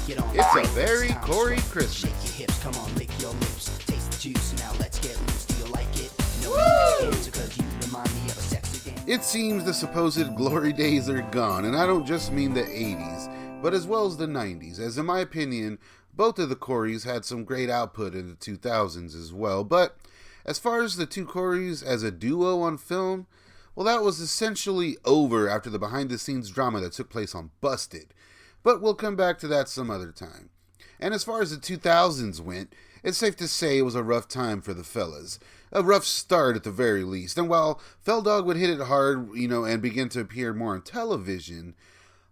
It's a very Corey Christmas. Shake your hips, come on, lick your lips. Taste the juice, now let's get loose. Do you like it? No, you can't, because you remind me of a sexy dance. It seems the supposed glory days are gone, and I don't just mean the 80s, but as well as the 90s, as in my opinion, both of the Coreys had some great output in the 2000s as well. But as far as the two Coreys as a duo on film, well, that was essentially over after the behind-the-scenes drama that took place on Busted. But we'll come back to that some other time. And as far as the 2000s went, it's safe to say it was a rough time for the fellas. A rough start at the very least. And while Felldog would hit it hard, and begin to appear more on television,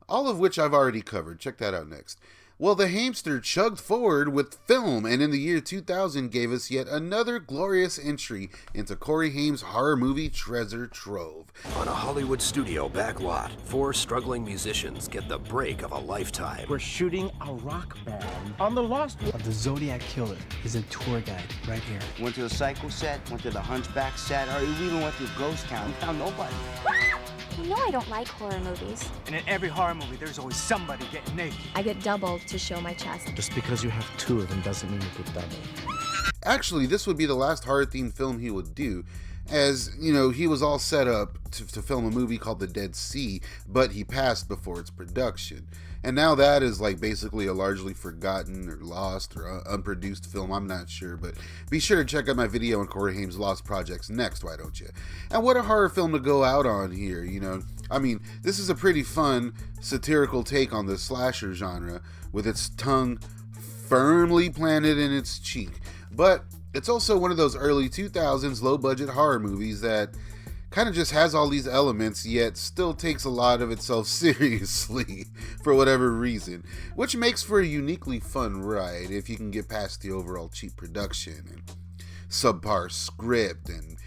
all of which I've already covered. Check that out next. Well, the Hamster chugged forward with film, and in the year 2000 gave us yet another glorious entry into Corey Haim's horror movie treasure trove. On a Hollywood studio backlot, 4 struggling musicians get the break of a lifetime. We're shooting a rock band on the Lost. The Zodiac Killer is a tour guide right here. Went to the Psycho set, went to the Hunchback set, or we even went to Ghost Town. We found nobody. You know I don't like horror movies. And in every horror movie, there's always somebody getting naked. I get doubled to show my chest. Just because you have 2 of them doesn't mean you could double. Actually, this would be the last horror-themed film he would do, as, he was all set up to film a movie called The Dead Sea, but he passed before its production. And now that is basically a largely forgotten or lost or unproduced film. I'm not sure, but be sure to check out my video on Corey Haim's Lost Projects next, why don't you? And what a horror film to go out on here, this is a pretty fun, satirical take on the slasher genre, with its tongue firmly planted in its cheek. But it's also one of those early 2000s low-budget horror movies that kind of just has all these elements, yet still takes a lot of itself seriously for whatever reason, which makes for a uniquely fun ride if you can get past the overall cheap production and subpar script and,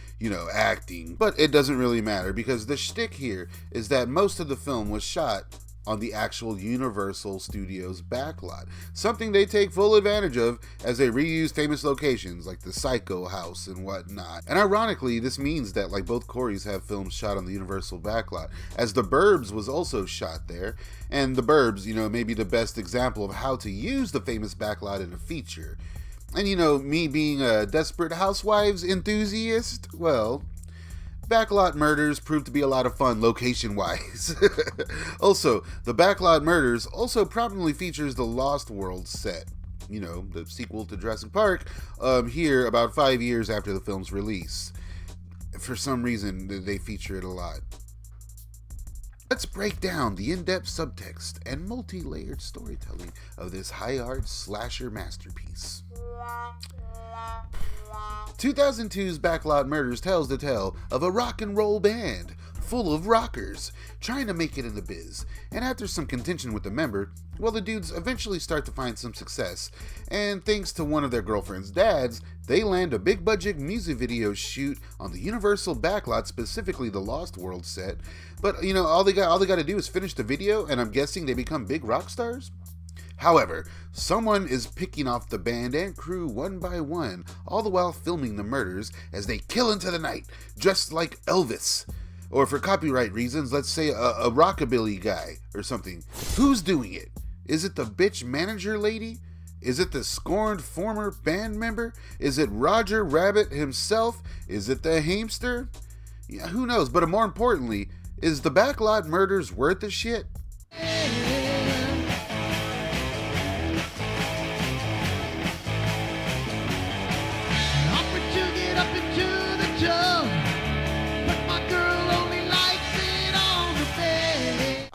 acting. But it doesn't really matter, because the shtick here is that most of the film was shot on the actual Universal Studios backlot, something they take full advantage of as they reuse famous locations like the Psycho house and whatnot. And ironically, this means that both Coreys have films shot on the Universal backlot, as The Burbs was also shot there, and The Burbs, may be the best example of how to use the famous backlot in a feature. And me being a Desperate Housewives enthusiast, well, Backlot Murders proved to be a lot of fun location-wise. Also, the Backlot Murders also prominently features the Lost World set, the sequel to Jurassic Park, here about 5 years after the film's release. For some reason, they feature it a lot. Let's break down the in-depth subtext and multi-layered storytelling of this high-art slasher masterpiece. 2002's Backlot Murders tells the tale of a rock and roll band full of rockers trying to make it in the biz, and after some contention with the member, the dudes eventually start to find some success, and thanks to one of their girlfriend's dads, they land a big budget music video shoot on the Universal backlot, specifically the Lost World set. But all they got to do is finish the video, and I'm guessing they become big rock stars. However, someone is picking off the band and crew one by one, all the while filming the murders as they kill into the night, dressed like Elvis. Or for copyright reasons, let's say a rockabilly guy or something. Who's doing it? Is it the bitch manager lady? Is it the scorned former band member? Is it Roger Rabbit himself? Is it the Hamster? Yeah, who knows? But more importantly, is the Backlot Murders worth the shit?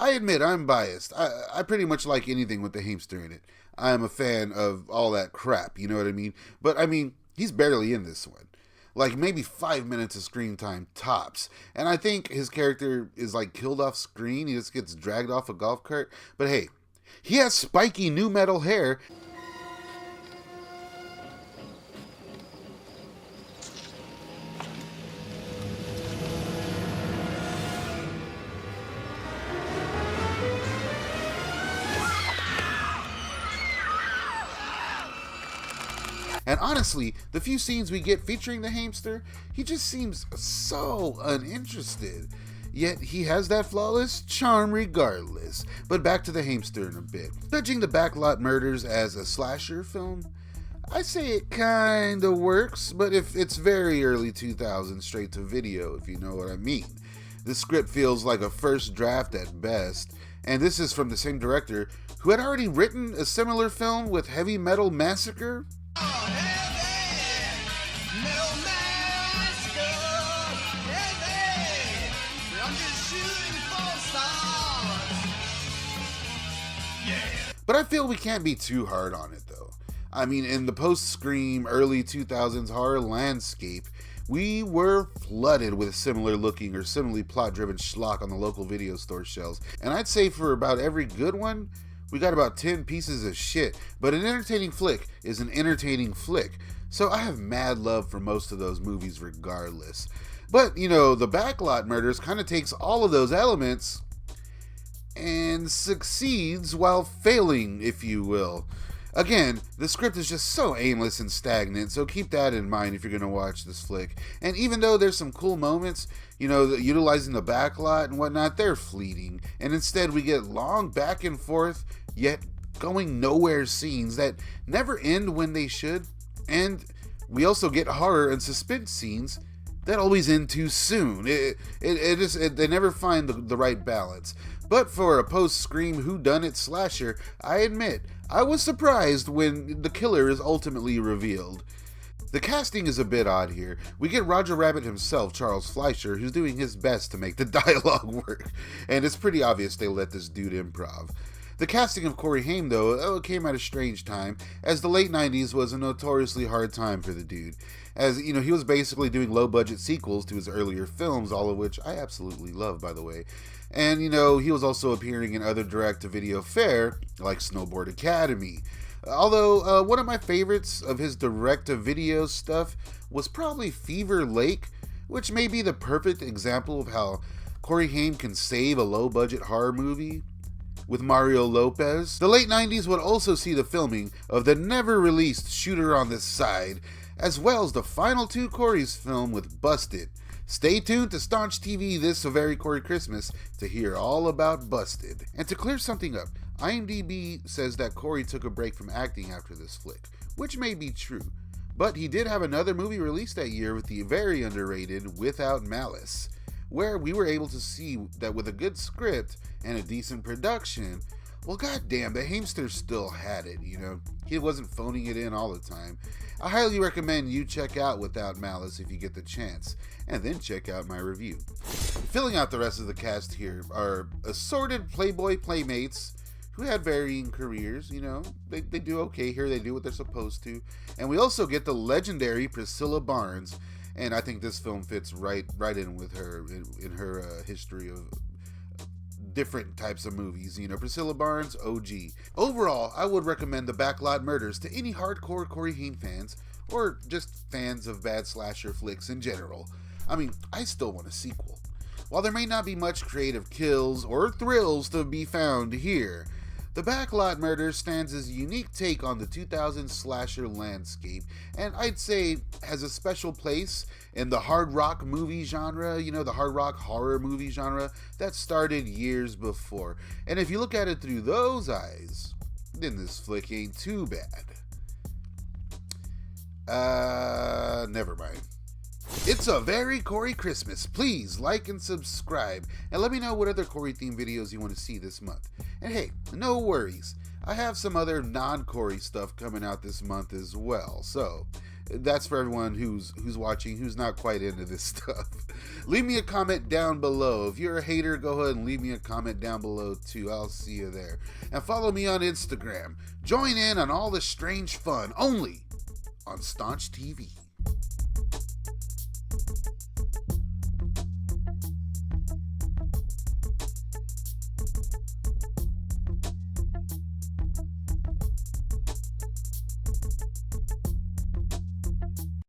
I admit I'm biased. I pretty much like anything with the Hamster in it. I am a fan of all that crap, you know what I mean? But he's barely in this one. Maybe 5 minutes of screen time tops. And I think his character is killed off screen. He just gets dragged off a golf cart. But hey, he has spiky nu metal hair. And honestly, the few scenes we get featuring the Hamster, he just seems so uninterested. yet he has that flawless charm regardless. But back to the Hamster in a bit. Judging the Backlot Murders as a slasher film, I say it kinda works, but if it's very early 2000s straight to video, if you know what I mean. The script feels like a first draft at best, and this is from the same director who had already written a similar film with Heavy Metal Massacre. But I feel we can't be too hard on it though. I mean, in the post-Scream early 2000s horror landscape, we were flooded with similar looking or similarly plot-driven schlock on the local video store shelves. And I'd say for about every good one, we got about 10 pieces of shit. But an entertaining flick is an entertaining flick. So I have mad love for most of those movies regardless. But, you know, the Backlot Murders kind of takes all of those elements and succeeds while failing, if you will. Again, the script is just so aimless and stagnant, so keep that in mind if you're going to watch this flick. And even though there's some cool moments, you know, utilizing the backlot and whatnot, they're fleeting. And instead we get long back and forth, yet going nowhere scenes that never end when they should. And we also get horror and suspense scenes that always end too soon. They never find the right balance. But for a post-Scream whodunit slasher, I admit, I was surprised when the killer is ultimately revealed. The casting is a bit odd here. We get Roger Rabbit himself, Charles Fleischer, who's doing his best to make the dialogue work. And it's pretty obvious they let this dude improv. The casting of Corey Haim, though, came at a strange time, as the late 90s was a notoriously hard time for the dude. As, you know, he was basically doing low-budget sequels to his earlier films, all of which I absolutely love, by the way. And, you know, he was also appearing in other direct-to-video fare, like Snowboard Academy. Although, one of my favorites of his direct-to-video stuff was probably Fever Lake, which may be the perfect example of how Corey Haim can save a low-budget horror movie with Mario Lopez. The late 90s would also see the filming of the never-released Shooter on the Side, as well as the final two Corey's film with Busted. Stay tuned to Staunch TV this so very Corey Christmas to hear all about Busted. And to clear something up, IMDb says that Corey took a break from acting after this flick, which may be true, but he did have another movie released that year with the very underrated Without Malice, where we were able to see that with a good script and a decent production, well, goddamn, the Hamster still had it, you know? He wasn't phoning it in all the time. I highly recommend you check out Without Malice if you get the chance, and then check out my review. Filling out the rest of the cast here are assorted Playboy playmates who had varying careers, you know? They do okay here, they do what they're supposed to. And we also get the legendary Priscilla Barnes, and I think this film fits right in with her, in her history of different types of movies. You know, Priscilla Barnes, OG. Overall, I would recommend the Backlot Murders to any hardcore Corey Haim fans, or just fans of bad slasher flicks in general. I mean, I still want a sequel. While there may not be much creative kills or thrills to be found here, the Backlot Murders stands as a unique take on the 2000s slasher landscape, and I'd say has a special place in the hard rock movie genre, you know, the hard rock horror movie genre that started years before. And if you look at it through those eyes, then this flick ain't too bad. Never mind. It's a very Corey Christmas. Please like and subscribe, and let me know what other Corey themed videos you want to see this month. And hey, no worries, I have some other non-Corey stuff coming out this month as well, so that's for everyone who's watching, who's not quite into this stuff. Leave me a comment down below. If you're a hater, go ahead and leave me a comment down below too. I'll see you there. And follow me on Instagram. Join in on all the strange fun only on Staunch TV.